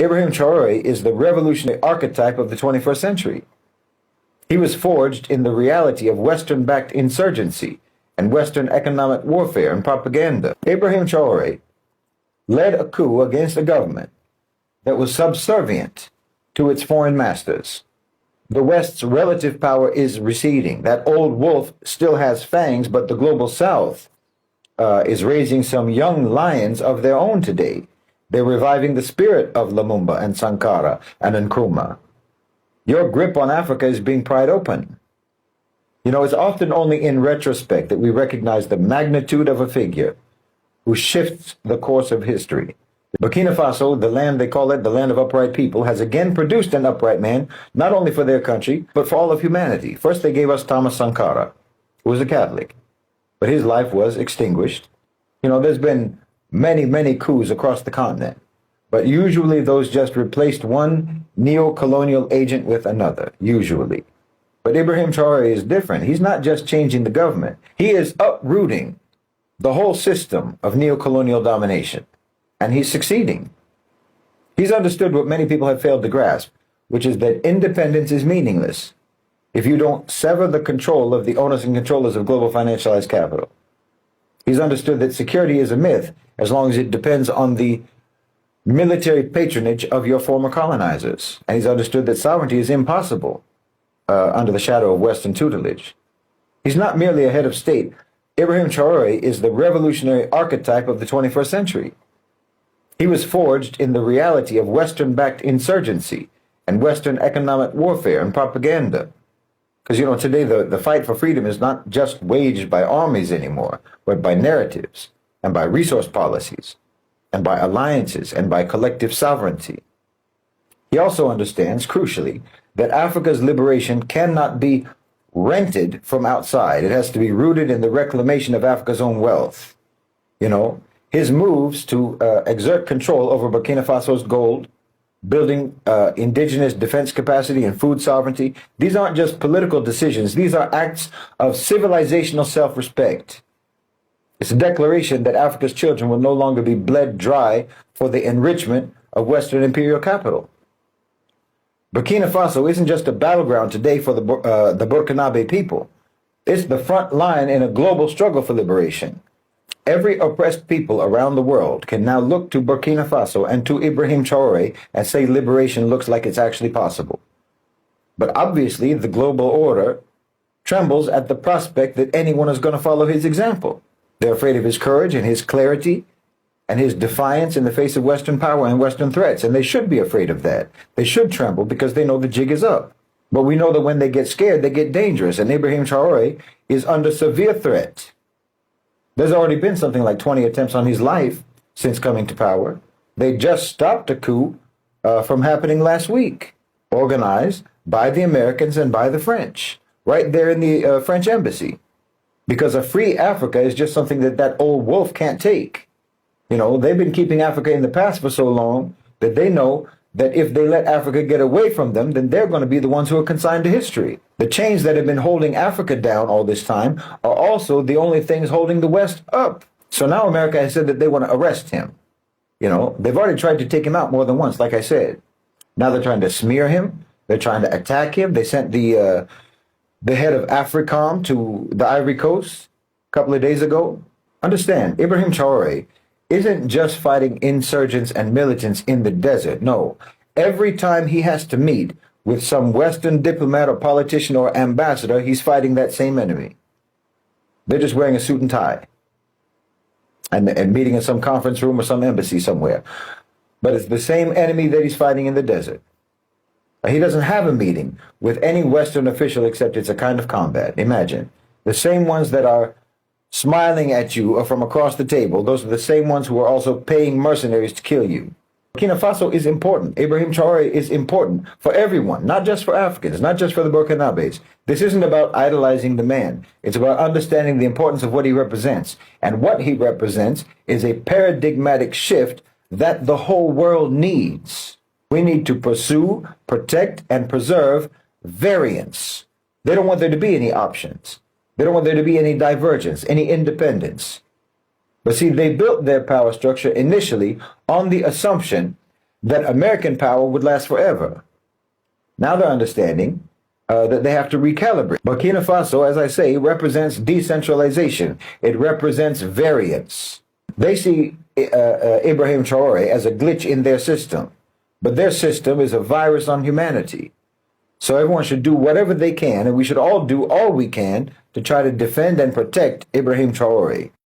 Ibrahim Traore is the revolutionary archetype of the 21st century. He was forged in the reality of Western-backed insurgency and Western economic warfare and propaganda. Ibrahim Traore led a coup against a government that was subservient to its foreign masters. The West's relative power is receding. That old wolf still has fangs, but the global South is raising some young lions of their own today. They're reviving the spirit of Lumumba and Sankara and Nkrumah. Your grip on Africa is being pried open. You know, it's often only in retrospect that we recognize the magnitude of a figure who shifts the course of history. Burkina Faso, the land they call it, the land of upright people, has again produced an upright man, not only for their country, but for all of humanity. First, they gave us Thomas Sankara, who was a Catholic, but his life was extinguished. You know, there's been many coups across the continent, but usually those just replaced one neo-colonial agent with another, usually. But Ibrahim Traore is different. He's not just changing the government. He is uprooting the whole system of neo-colonial domination. And he's succeeding. He's understood what many people have failed to grasp, which is that independence is meaningless if you don't sever the control of the owners and controllers of global financialized capital. He's understood that security is a myth as long as it depends on the military patronage of your former colonizers. And he's understood that sovereignty is impossible under the shadow of Western tutelage. He's not merely a head of state. Ibrahim Traore is the revolutionary archetype of the 21st century. He was forged in the reality of Western-backed insurgency and Western economic warfare and propaganda. Because, you know, today the fight for freedom is not just waged by armies anymore, but by narratives and by resource policies and by alliances and by collective sovereignty. He also understands, crucially, that Africa's liberation cannot be rented from outside. It has to be rooted in the reclamation of Africa's own wealth. You know, his moves to exert control over Burkina Faso's gold, building indigenous defense capacity and food sovereignty, these aren't just political decisions. These are acts of civilizational self-respect. It's a declaration that Africa's children will no longer be bled dry for the enrichment of Western imperial capital. Burkina Faso isn't just a battleground today for the Burkinabe people. It's the front line in a global struggle for liberation. Every oppressed people around the world can now look to Burkina Faso and to Ibrahim Traore and say liberation looks like it's actually possible. But obviously, the global order trembles at the prospect that anyone is going to follow his example. They're afraid of his courage and his clarity and his defiance in the face of Western power and Western threats, and they should be afraid of that. They should tremble because they know the jig is up. But we know that when they get scared, they get dangerous, and Ibrahim Traore is under severe threat. There's already been something like 20 attempts on his life since coming to power. They just stopped a coup from happening last week, organized by the Americans and by the French, right there in the French embassy. Because a free Africa is just something that old wolf can't take. You know, they've been keeping Africa in the past for so long that they know that if they let Africa get away from them, then they're going to be the ones who are consigned to history. The chains that have been holding Africa down all this time are also the only things holding the West up. So now America has said that they want to arrest him. You know, they've already tried to take him out more than once, like I said. Now they're trying to smear him. They're trying to attack him. They sent the head of AFRICOM to the Ivory Coast a couple of days ago. Understand, Ibrahim Traore isn't just fighting insurgents and militants in the desert. No, every time he has to meet with some Western diplomat or politician or ambassador, he's fighting that same enemy. They're just wearing a suit and tie and meeting in some conference room or some embassy somewhere. But it's the same enemy that he's fighting in the desert. He doesn't have a meeting with any Western official except it's a kind of combat. Imagine. The same ones that are smiling at you from across the table, those are the same ones who are also paying mercenaries to kill you. Burkina Faso is important. Ibrahim Traore is important for everyone, not just for Africans, not just for the Burkinabes. This isn't about idolizing the man. It's about understanding the importance of what he represents. And what he represents is a paradigmatic shift that the whole world needs. We need to pursue, protect, and preserve variance. They don't want there to be any options. They don't want there to be any divergence, any independence. But see, they built their power structure initially on the assumption that American power would last forever. Now they're understanding that they have to recalibrate. Burkina Faso, as I say, represents decentralization. It represents variance. They see Ibrahim Traore as a glitch in their system, but their system is a virus on humanity. So everyone should do whatever they can, and we should all do all we can to try to defend and protect Ibrahim Traore.